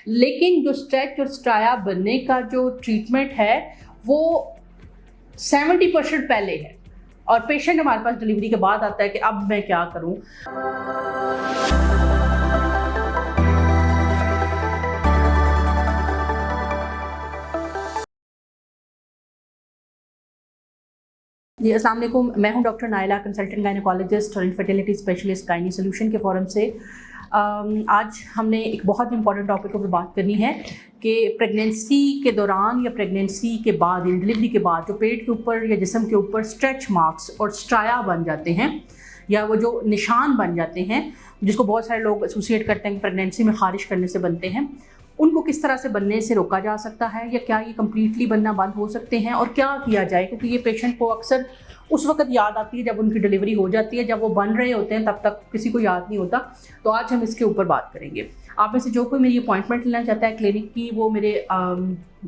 लेकिन जो स्ट्रेच और स्ट्राया बनने का जो ट्रीटमेंट है वो 70% पहले है और पेशेंट हमारे पास डिलीवरी के बाद आता है कि अब मैं क्या करूं। जी अस्सलाम वालेकुम, मैं हूं डॉक्टर नाइला, कंसल्टेंट गायनेकोलॉजिस्ट और इनफर्टिलिटी स्पेशलिस्ट गायनी सोल्यूशन के फोरम से। आज हमने एक बहुत इंपॉर्टेंट टॉपिक पर बात करनी है कि प्रेगनेंसी के दौरान या प्रेगनेंसी के बाद या डिलीवरी के बाद जो पेट के ऊपर या जिस्म के ऊपर स्ट्रेच मार्क्स और स्ट्राया बन जाते हैं या वो जो निशान बन जाते हैं जिसको बहुत सारे लोग एसोसिएट करते हैं कि प्रेगनेंसी में खारिश करने से बनते हैं, उनको किस तरह से बनने से रोका जा सकता है या क्या ये कम्प्लीटली बनना बंद हो सकते हैं और क्या किया जाए, क्योंकि ये पेशेंट को अक्सर उस वक्त याद आती है जब उनकी डिलीवरी हो जाती है, जब वो बन रहे होते हैं तब तक किसी को याद नहीं होता। तो आज हम इसके ऊपर बात करेंगे। आप में से जो कोई मेरी अपॉइंटमेंट लेना चाहता है क्लिनिक की, वो मेरे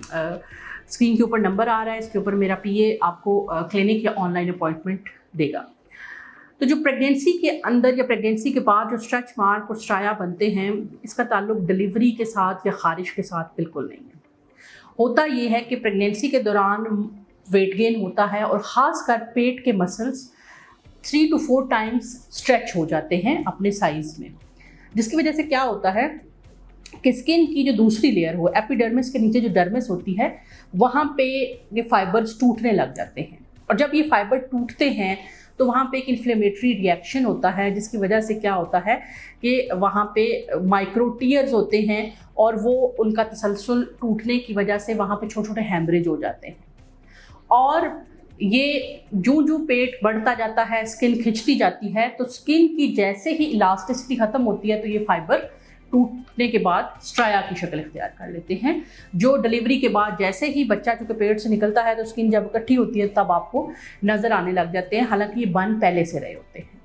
स्क्रीन के ऊपर नंबर आ रहा है, इसके ऊपर मेरा PA आपको क्लिनिक या ऑनलाइन अपॉइंटमेंट देगा। तो जो प्रेगनेंसी के अंदर या प्रेगनेंसी के बाद जो स्ट्रेच मार्क और स्ट्राया बनते हैं, इसका ताल्लुक डिलीवरी के साथ या खारिश के साथ बिल्कुल नहीं है। होता ये है कि प्रेगनेंसी के दौरान वेट गेन होता है और ख़ासकर पेट के मसल्स 3 to 4 टाइम्स स्ट्रेच हो जाते हैं अपने साइज़ में, जिसकी वजह से क्या होता है कि स्किन की जो दूसरी लेयर हो, एपिडर्मिस के नीचे जो डर्मिस होती है, वहाँ पे ये फाइबर्स टूटने लग जाते हैं और जब ये फाइबर टूटते हैं तो वहाँ पे एक इन्फ्लेमेटरी रिएक्शन होता है, जिसकी वजह से क्या होता है कि वहाँ पे माइक्रो टीयर्स होते हैं और वो उनका तसलसल टूटने की वजह से वहाँ पे छोटे छोटे हैमरेज हो जाते हैं। और ये जो पेट बढ़ता जाता है, स्किन खिंचती जाती है, तो स्किन की जैसे ही इलास्टिसिटी ख़त्म होती है तो ये फाइबर टूटने के बाद स्ट्राया की शक्ल इख्तियार कर लेते हैं, जो डिलीवरी के बाद जैसे ही बच्चा चूँकि पेट से निकलता है तो स्किन जब इकट्ठी होती है तब आपको नज़र आने लग जाते हैं, हालांकि ये बन पहले से रहे होते हैं।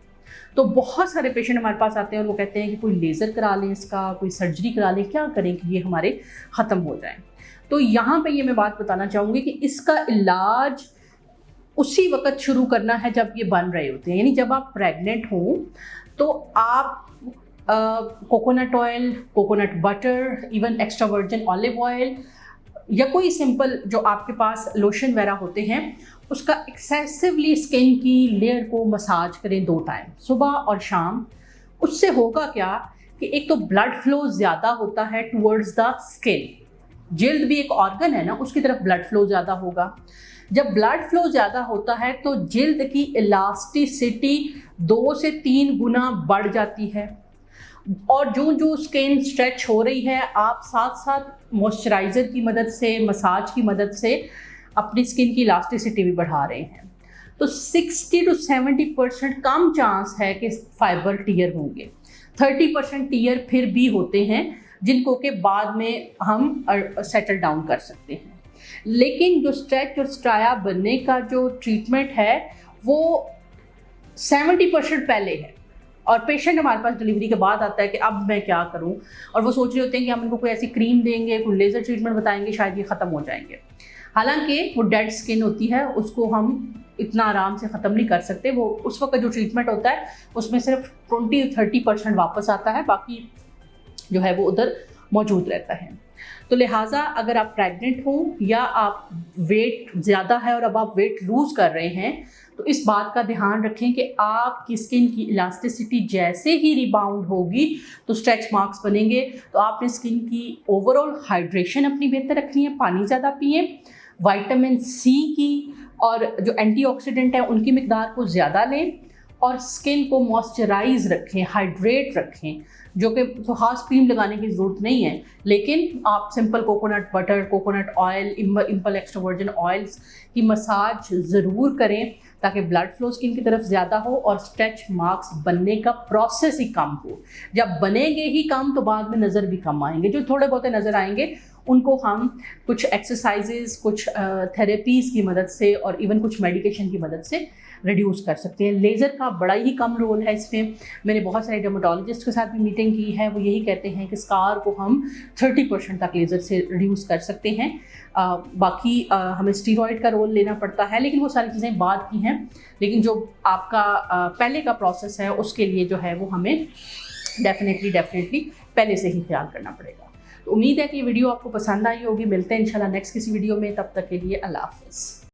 तो बहुत सारे पेशेंट हमारे पास आते हैं और वो कहते हैं कि कोई लेज़र करा लें, इसका कोई सर्जरी करा लें, क्या करें कि ये हमारे ख़त्म हो जाएँ। तो यहाँ पे ये मैं बात बताना चाहूँगी कि इसका इलाज उसी वक़्त शुरू करना है जब ये बन रहे होते हैं, यानी जब आप प्रेग्नेंट हो तो आप coconut oil, coconut butter, even extra virgin olive oil या कोई सिंपल जो आपके पास लोशन वगैरह होते हैं, उसका एक्सेसिवली स्किन की लेयर को मसाज करें 2 टाइम, सुबह और शाम। उससे होगा क्या कि एक तो ब्लड फ्लो ज़्यादा होता है टूवर्ड्स द स्किन, जिल्द भी एक ऑर्गन है ना, उसकी तरफ ब्लड फ्लो ज़्यादा होगा। जब ब्लड फ्लो ज़्यादा होता है तो जिल्द की इलास्टिसिटी 2 से 3 गुना बढ़ जाती है और जो स्किन स्ट्रेच हो रही है, आप साथ साथ मॉइस्चराइज़र की मदद से, मसाज की मदद से अपनी स्किन की इलास्टिसिटी भी बढ़ा रहे हैं। तो 60 to 70% कम चांस है कि फाइबर टीयर होंगे। 30% टीयर फिर भी होते हैं जिनको के बाद में हम सेटल डाउन कर सकते हैं। लेकिन जो स्ट्रेच और स्ट्राया बनने का जो ट्रीटमेंट है वो 70% पहले है और पेशेंट हमारे पास डिलीवरी के बाद आता है कि अब मैं क्या करूं, और वो सोच रहे होते हैं कि हम इनको कोई ऐसी क्रीम देंगे, कोई लेज़र ट्रीटमेंट बताएंगे, शायद ये ख़त्म हो जाएंगे। हालांकि वो डेड स्किन होती है, उसको हम इतना आराम से ख़त्म नहीं कर सकते। वो उस वक्त जो ट्रीटमेंट होता है उसमें सिर्फ 20-30% वापस आता है, बाकी जो है वो उधर मौजूद रहता है। तो लिहाजा अगर आप प्रेग्नेंट हो या आप वेट ज़्यादा है और अब आप वेट लूज़ कर रहे हैं, तो इस बात का ध्यान रखें कि आपकी स्किन की इलास्टिसिटी जैसे ही रिबाउंड होगी तो स्ट्रेच मार्क्स बनेंगे। तो आपने स्किन की ओवरऑल हाइड्रेशन अपनी बेहतर रखनी है, पानी ज़्यादा पिए, विटामिन C की और जो एंटीऑक्सीडेंट है उनकी मिकदार को ज़्यादा लें और स्किन को मॉइस्चराइज रखें, हाइड्रेट रखें, जो कि तो ख़ास क्रीम लगाने की ज़रूरत नहीं है, लेकिन आप simple coconut butter, coconut oil, इम्पल एक्स्ट्रा वर्जिन ऑयल्स की मसाज ज़रूर करें ताकि ब्लड फ्लो स्किन की तरफ ज़्यादा हो और स्ट्रेच मार्क्स बनने का प्रोसेस ही कम हो। जब बनेंगे ही कम तो बाद में नज़र भी कम आएंगे। जो थोड़े बहुत नज़र आएंगे उनको हम कुछ एक्सरसाइजेज, कुछ थेरेपीज़ की मदद से और इवन कुछ मेडिकेशन की मदद से रिड्यूस कर सकते हैं। लेज़र का बड़ा ही कम रोल है इसमें। मैंने बहुत सारे डर्मेटोलॉजिस्ट के साथ भी मीटिंग की है, वो यही कहते हैं कि स्कार को हम 30% तक लेज़र से रिड्यूस कर सकते हैं। बाकी हमें स्टीरॉयड का रोल लेना पड़ता है, लेकिन वो सारी चीज़ें बाद की हैं। लेकिन जो आपका पहले का प्रोसेस है उसके लिए जो है वो हमें डेफिनेटली पहले से ही ख्याल करना पड़ेगा। तो उम्मीद है कि ये वीडियो आपको पसंद आई होगी। मिलते हैं इंशाल्लाह नेक्स्ट किसी वीडियो में, तब तक के लिए अल्लाह हाफ़िज़।